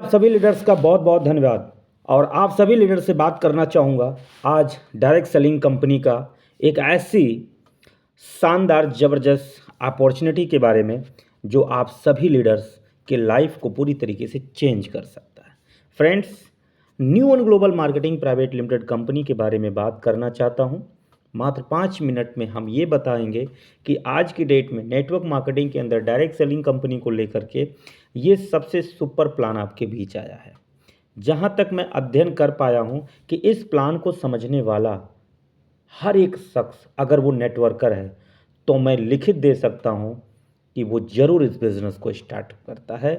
सभी लीडर्स का बहुत बहुत धन्यवाद। और आप सभी लीडर से बात करना चाहूँगा आज डायरेक्ट सेलिंग कंपनी का एक ऐसी शानदार ज़बरदस्त अपॉर्चुनिटी के बारे में जो आप सभी लीडर्स के लाइफ को पूरी तरीके से चेंज कर सकता है। Friends, new one global marketing private limited company के बारे में बात करना चाहता हूँ। मात्र 5 मिनट में हम ये बताएंगे कि आज की डेट में नेटवर्क मार्केटिंग के अंदर डायरेक्ट सेलिंग कंपनी को लेकर के ये सबसे सुपर प्लान आपके बीच आया है। जहाँ तक मैं अध्ययन कर पाया हूँ कि इस प्लान को समझने वाला हर एक शख्स अगर वो नेटवर्कर है तो मैं लिखित दे सकता हूँ कि वो ज़रूर इस बिज़नेस को स्टार्ट करता है,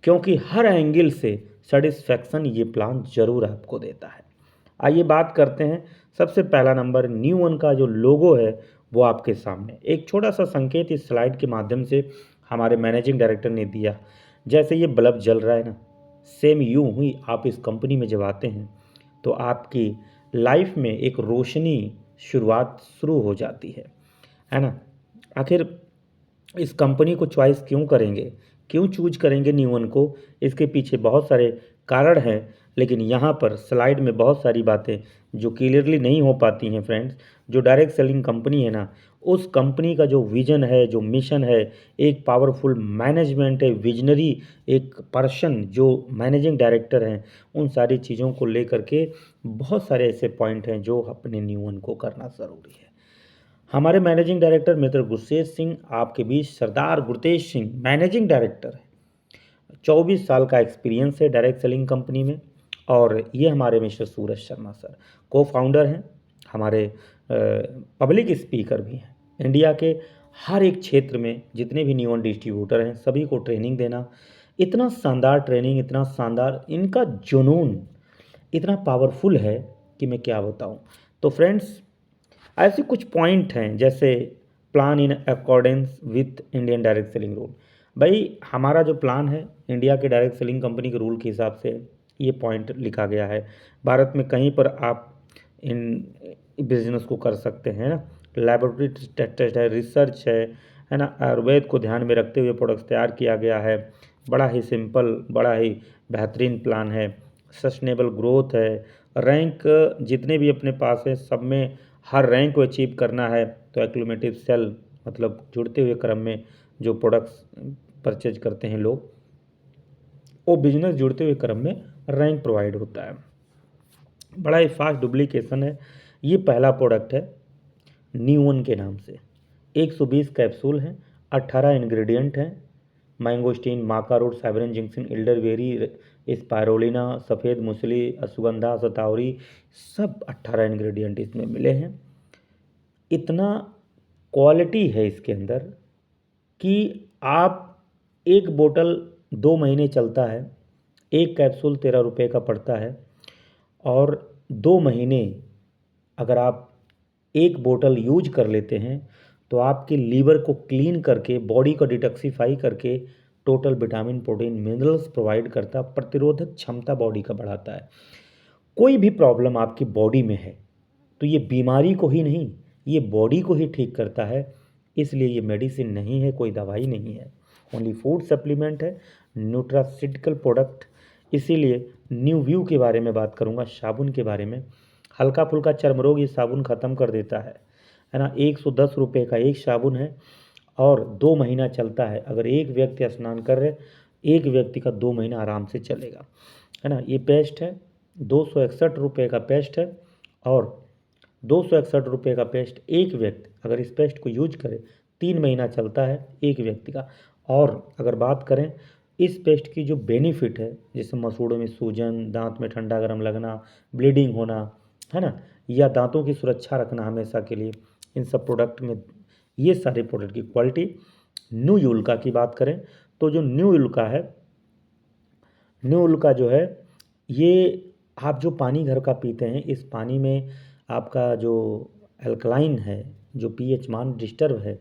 क्योंकि हर एंगल से सेटिस्फैक्शन ये प्लान ज़रूर आपको देता है। आइए बात करते हैं। सबसे पहला नंबर, न्यू वन का जो लोगो है वो आपके सामने एक छोटा सा संकेत इस स्लाइड के माध्यम से हमारे मैनेजिंग डायरेक्टर ने दिया। जैसे ये बल्ब जल रहा है ना, सेम यूं ही आप इस कंपनी में जब आते हैं तो आपकी लाइफ में एक रोशनी शुरुआत शुरू हो जाती है ना। आखिर इस कंपनी को चॉइस क्यों करेंगे, क्यों चूज करेंगे न्यू वन को, इसके पीछे बहुत सारे कारण हैं, लेकिन यहाँ पर स्लाइड में बहुत सारी बातें जो क्लियरली नहीं हो पाती हैं फ्रेंड्स। जो डायरेक्ट सेलिंग कंपनी है ना, उस कंपनी का जो विजन है, जो मिशन है, एक पावरफुल मैनेजमेंट है, विजनरी एक पर्सन जो मैनेजिंग डायरेक्टर हैं, उन सारी चीज़ों को लेकर के बहुत सारे ऐसे पॉइंट हैं जो अपने न्यू वन को करना ज़रूरी है। हमारे मैनेजिंग डायरेक्टर मिस्टर गुरसेज सिंह आपके बीच सरदार गुरतेज सिंह मैनेजिंग डायरेक्टर है। 24 साल का एक्सपीरियंस है डायरेक्ट सेलिंग कंपनी में। और ये हमारे मिस्टर सूरज शर्मा सर को फाउंडर हैं, हमारे पब्लिक स्पीकर भी हैं। इंडिया के हर एक क्षेत्र में जितने भी न्यू डिस्ट्रीब्यूटर हैं सभी को ट्रेनिंग देना, इतना शानदार ट्रेनिंग, इतना शानदार इनका जुनून इतना पावरफुल है कि मैं क्या बताऊं। तो फ्रेंड्स, ऐसे कुछ पॉइंट हैं जैसे plan in accordance with Indian direct selling rule. भाई, हमारा जो प्लान है इंडिया के डायरेक्ट सेलिंग कंपनी के रूल के हिसाब से ये पॉइंट लिखा गया है। भारत में कहीं पर आप इन बिजनेस को कर सकते हैं ना। लेबोरेटरी टेस्ट है, रिसर्च है ना। आयुर्वेद को ध्यान में रखते हुए प्रोडक्ट्स तैयार किया गया है। बड़ा ही सिंपल, बड़ा ही बेहतरीन प्लान है। सस्टेनेबल ग्रोथ है। रैंक जितने भी अपने पास है सब में हर रैंक को अचीव करना है। तो एक्लूमेटिव सेल मतलब जुड़ते हुए क्रम में जो प्रोडक्ट्स परचेज करते हैं लोग, वो बिजनेस जुड़ते हुए क्रम में रैंक प्रोवाइड होता है। बड़ा ही फास्ट डुप्लीकेशन है। ये पहला प्रोडक्ट है न्यू वन के नाम से। 120 कैप्सूल हैं, 18 इंग्रेडिएंट हैं। Mangosteen, maca root, Siberian ginseng, elderberry, spirulina, सफ़ेद मूसली, अश्वगंधा, शतावरी, सब 18 इंग्रेडिएंट इसमें मिले हैं। इतना क्वालिटी है इसके अंदर कि आप एक बोतल 2 महीने चलता है, एक कैप्सूल 13 रुपये का पड़ता है। और 2 महीने अगर आप एक बोतल यूज कर लेते हैं तो आपके लीवर को क्लीन करके, बॉडी को डिटॉक्सिफाई करके total vitamin, protein, minerals provide करता, प्रतिरोधक क्षमता बॉडी का बढ़ाता है। कोई भी प्रॉब्लम आपकी बॉडी में है तो ये बीमारी को ही नहीं, ये बॉडी को ही ठीक करता है। इसलिए ये मेडिसिन नहीं है, कोई दवाई नहीं है, ओनली फूड सप्लीमेंट है, न्यूट्रासिटिकल प्रोडक्ट। इसीलिए न्यू व्यू के बारे में बात करूँगा, साबुन के बारे में। हल्का फुल्का चर्म रोग ये साबुन ख़त्म कर देता है ना। 110 रुपये का एक साबुन है और 2 महीना चलता है। अगर एक व्यक्ति स्नान कर रहे, एक व्यक्ति का 2 महीना आराम से चलेगा, है ना। ये पेस्ट है, 261 रुपये का पेस्ट है। और 261 रुपये का पेस्ट एक व्यक्ति अगर इस पेस्ट को यूज करे 3 महीना चलता है एक व्यक्ति का। और अगर बात करें इस पेस्ट की जो बेनिफिट है, जैसे मसूड़ों में सूजन, दांत में ठंडा गर्म लगना, ब्लीडिंग होना, है ना, या दांतों की सुरक्षा रखना हमेशा के लिए, इन सब प्रोडक्ट में ये सारे प्रोडक्ट की क्वालिटी। न्यू यूल्का की बात करें तो जो न्यू यूल्का है, न्यू यूल्का जो है, ये आप जो पानी घर का पीते हैं, इस पानी में आपका जो अल्कलाइन है, जो पीएच मान डिस्टर्ब है,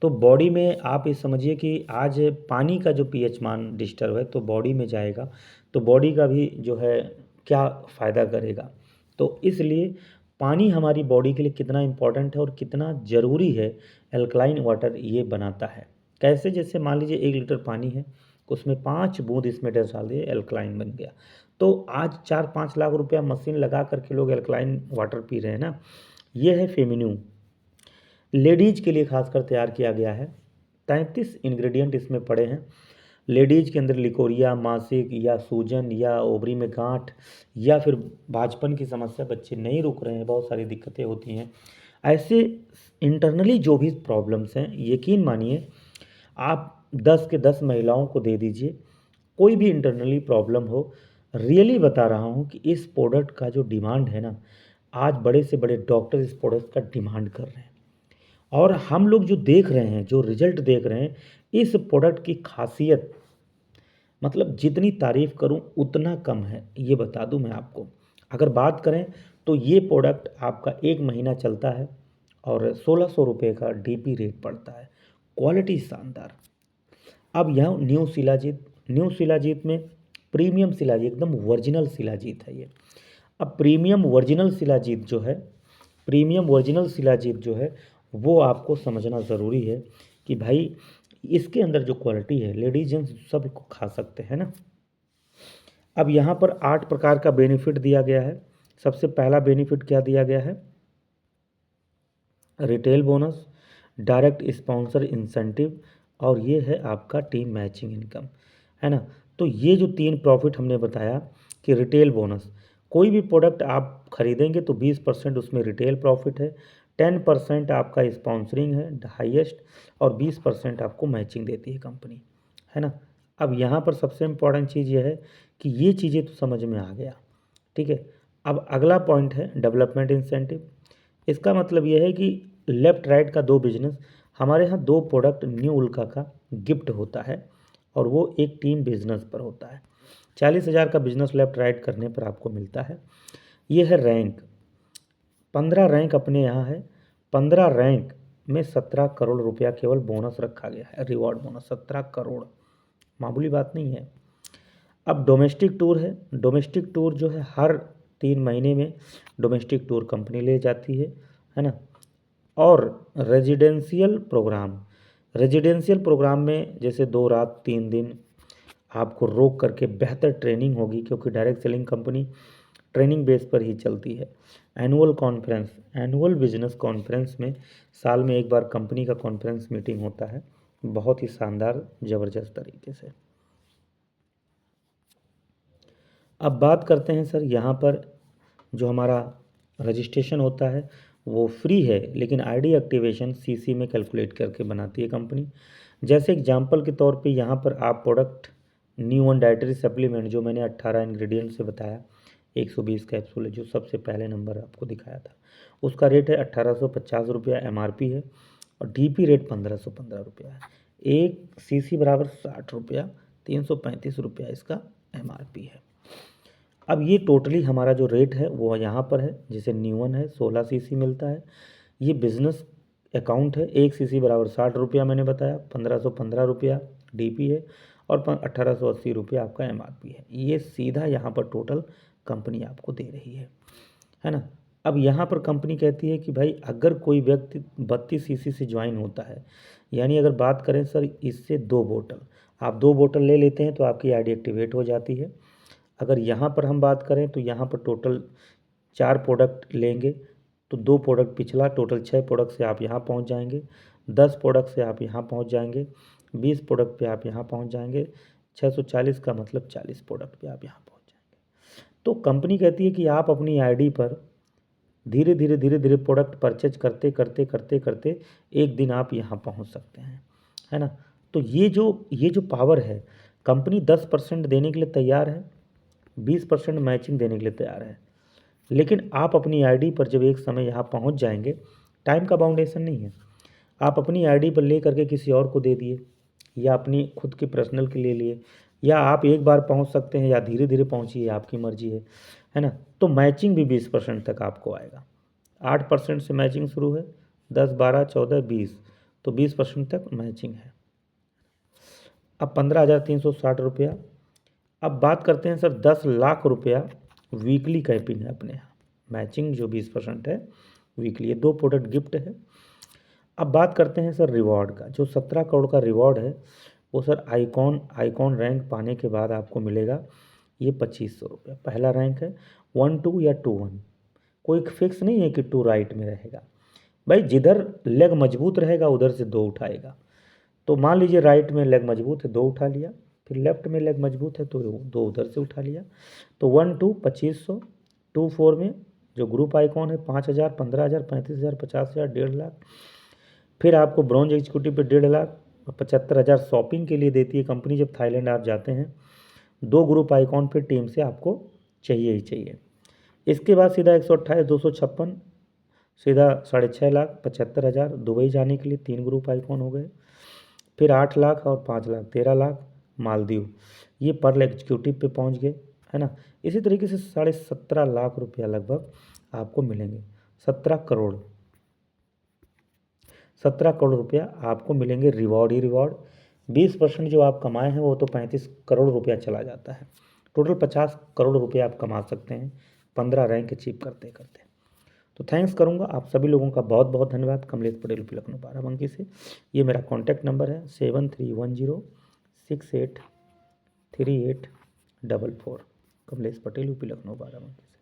तो बॉडी में आप ये समझिए कि आज पानी का जो पीएच मान डिस्टर्ब है तो बॉडी में जाएगा, तो बॉडी का भी जो है क्या फ़ायदा करेगा। तो इसलिए पानी हमारी बॉडी के लिए कितना इम्पोर्टेंट है और कितना ज़रूरी है, अल्कलाइन वाटर ये बनाता है। कैसे? जैसे मान लीजिए 1 लीटर पानी है, उसमें 5 बूंद इसमें डाल दिए, एल्कलाइन बन गया। तो आज 4-5 लाख रुपया मशीन लगा करके लोग एल्कलाइन वाटर पी रहे हैं ना। ये है फेमिन्यू, लेडीज के लिए खासकर तैयार किया गया है। 33 इंग्रेडिएंट इसमें पड़े हैं। लेडीज के अंदर लिकोरिया, मासिक या सूजन या ओवरी में गांठ या फिर भाजपन की समस्या, बच्चे नहीं रुक रहे हैं, बहुत सारी दिक्कतें होती हैं, ऐसे इंटरनली जो भी प्रॉब्लम्स हैं, यकीन मानिए आप 10 के 10 महिलाओं को दे दीजिए, कोई भी इंटरनली प्रॉब्लम हो, रियली बता रहा हूँ कि इस प्रोडक्ट का जो डिमांड है ना, आज बड़े से बड़े डॉक्टर इस प्रोडक्ट का डिमांड कर रहे हैं। और हम लोग जो देख रहे हैं, जो रिजल्ट देख रहे हैं, इस प्रोडक्ट की खासियत मतलब जितनी तारीफ़ करूं उतना कम है, ये बता दूं मैं आपको। अगर बात करें तो ये प्रोडक्ट आपका 1 महीना चलता है और 1600 रुपये का डीपी रेट पड़ता है, क्वालिटी शानदार। अब यह न्यू शिलाजीत में प्रीमियम शिलाजीत, एकदम ओरिजिनल शिलाजीत है ये। अब प्रीमियम ओरिजिनल शिलाजीत जो है वो आपको समझना ज़रूरी है कि भाई इसके अंदर जो क्वालिटी है, लेडीज जेंट्स सब खा सकते हैं ना। अब यहाँ पर 8 प्रकार का बेनिफिट दिया गया है। सबसे पहला बेनिफिट क्या दिया गया है, retail bonus, direct sponsor incentive, और ये है आपका टीम मैचिंग इनकम, है ना। तो ये जो 3 प्रॉफिट हमने बताया कि रिटेल बोनस, कोई भी प्रोडक्ट आप खरीदेंगे तो 20% उसमें रिटेल प्रॉफिट है, 10% आपका स्पॉन्सरिंग है हाईएस्ट, और 20% आपको मैचिंग देती है कंपनी, है ना। अब यहाँ पर सबसे इम्पॉर्टेंट चीज़ यह है कि ये चीज़ें तो समझ में आ गया, ठीक है। अब अगला पॉइंट है डेवलपमेंट इंसेंटिव। इसका मतलब यह है कि लेफ़्ट राइट का 2 बिजनेस, हमारे यहाँ 2 प्रोडक्ट न्यू उल्का का गिफ्ट होता है और वो एक टीम बिजनेस पर होता है। 40,000 का बिजनेस लेफ़्ट राइट करने पर आपको मिलता है। ये है रैंक, 15 रैंक अपने यहाँ है। 15 रैंक में 17 करोड़ रुपया केवल बोनस रखा गया है, रिवॉर्ड बोनस 17 करोड़, मामूली बात नहीं है। अब डोमेस्टिक टूर है। डोमेस्टिक टूर जो है हर 3 महीने में डोमेस्टिक टूर कंपनी ले जाती है ना। और रेजिडेंशियल प्रोग्राम में जैसे 2 रात 3 दिन आपको रोक करके बेहतर ट्रेनिंग होगी, क्योंकि direct selling company training base पर ही चलती है। एनुअल बिजनेस कॉन्फ्रेंस में साल में एक बार कंपनी का कॉन्फ्रेंस मीटिंग होता है, बहुत ही शानदार ज़बरदस्त तरीके से। अब बात करते हैं सर, यहाँ पर जो हमारा रजिस्ट्रेशन होता है वो फ्री है, लेकिन आईडी एक्टिवेशन सीसी में कैलकुलेट करके बनाती है कंपनी। जैसे एग्जांपल के तौर पे यहाँ पर आप प्रोडक्ट न्यू डाइटरी सप्लीमेंट जो मैंने 18 इंग्रेडिएंट से बताया, 120 कैप्सूल है, जो सबसे पहले नंबर आपको दिखाया था, उसका रेट है 1850 रुपया MRP है, और डीपी रेट 1515 रुपया है। 1 सीसी बराबर 60 रुपया, 335 रुपया इसका MRP है। अब ये टोटली हमारा जो रेट है वो यहाँ पर है, जैसे न्यून है 16 सीसी मिलता है। ये बिज़नेस अकाउंट है, 1 सीसी बराबर 60 रुपया मैंने बताया, 1515 रुपया डीपी है, और 1880 रुपया आपका MRP है। ये सीधा यहाँ पर टोटल कंपनी आपको दे रही है ना। अब यहाँ पर कंपनी कहती है कि भाई अगर कोई व्यक्ति 32 सीसी से ज्वाइन होता है, यानी अगर बात करें सर इससे 2 बोतल, आप 2 बोतल ले लेते हैं तो आपकी आईडी एक्टिवेट हो जाती है। अगर यहाँ पर हम बात करें तो यहाँ पर टोटल 4 प्रोडक्ट लेंगे तो 2 प्रोडक्ट पिछला, टोटल 6 प्रोडक्ट से आप यहाँ पहुँच जाएंगे, 10 प्रोडक्ट से आप यहाँ पहुँच जाएंगे, 20 प्रोडक्ट पे आप यहाँ पहुँच जाएंगे, 640 का मतलब 40 प्रोडक्ट पे आप यहाँ पहुँच जाएंगे। तो कंपनी कहती है कि आप अपनी आईडी पर धीरे धीरे प्रोडक्ट परचेज करते करते करते करते एक दिन आप यहाँ पहुँच सकते हैं, है ना। तो ये जो पावर है, कंपनी 10% देने के लिए तैयार है, 20% मैचिंग देने के लिए तैयार है, लेकिन आप अपनी आईडी पर जब एक समय यहाँ पहुँच जाएंगे, टाइम का बाउंडेशन नहीं है, आप अपनी आईडी पर ले करके किसी और को दे दिए, या अपनी खुद के पर्सनल के ले लिए, या आप एक बार पहुँच सकते हैं या धीरे धीरे पहुँचिए, आपकी मर्जी है ना। तो मैचिंग भी 20% तक आपको आएगा। 8% से मैचिंग शुरू है, 10, 12, 14, 20, तो 20% तक मैचिंग है। अब 15,360 रुपया। अब बात करते हैं सर 10 लाख रुपया वीकली कैपिंग है अपने यहाँ, मैचिंग जो 20% है वीकली, ये 2 प्रोडक्ट गिफ्ट है। अब बात करते हैं सर रिवॉर्ड का, जो 17 करोड़ का रिवॉर्ड है, वो सर आइकॉन रैंक पाने के बाद आपको मिलेगा ये 2500 रुपये। पहला रैंक है 1-2 या 2-1, कोई फिक्स नहीं है कि 2 राइट में रहेगा भाई, जिधर लेग मजबूत रहेगा उधर से 2 उठाएगा। तो मान लीजिए राइट में लेग मजबूत है 2 उठा लिया, फिर लेफ्ट में लेग मजबूत है तो 2 उधर से उठा लिया। तो 1-2 2500, 2-4 में जो ग्रुप आइकॉन है 5000, 15000, 35000, 50000, 1.5 लाख। फिर आपको ब्रॉन्ज एग्जीक्यूटिव पे 1.5 लाख, 75,000 शॉपिंग के लिए देती है कंपनी जब थाईलैंड आप जाते हैं। 2 ग्रुप आइकॉन फिर टीम से आपको चाहिए ही चाहिए। इसके बाद सीधा 128, 256, सीधा 6.5 लाख, 75,000 दुबई जाने के लिए 3 ग्रुप आइकॉन हो गए। फिर 8 लाख और 5 लाख, 13 लाख मालदीव, ये पर्ल एग्जीक्यूटिव पे पहुंच गए, है ना। इसी तरीके से 17.5 लाख रुपया लगभग आपको मिलेंगे। 17 करोड़ रुपया आपको मिलेंगे रिवॉर्ड ही रिवॉर्ड। 20% जो आप कमाए हैं वो तो 35 करोड़ रुपया चला जाता है। टोटल 50 करोड़ रुपया आप कमा सकते हैं 15 रैंक अचीव करते करते। तो थैंक्स करूंगा आप सभी लोगों का, बहुत बहुत धन्यवाद। कमलेश पटेल यूपी लखनऊ बाराबंकी से, ये मेरा कॉन्टैक्ट नंबर है 7310683844। कमलेश पटेल यूपी लखनऊ बाराबंकी से।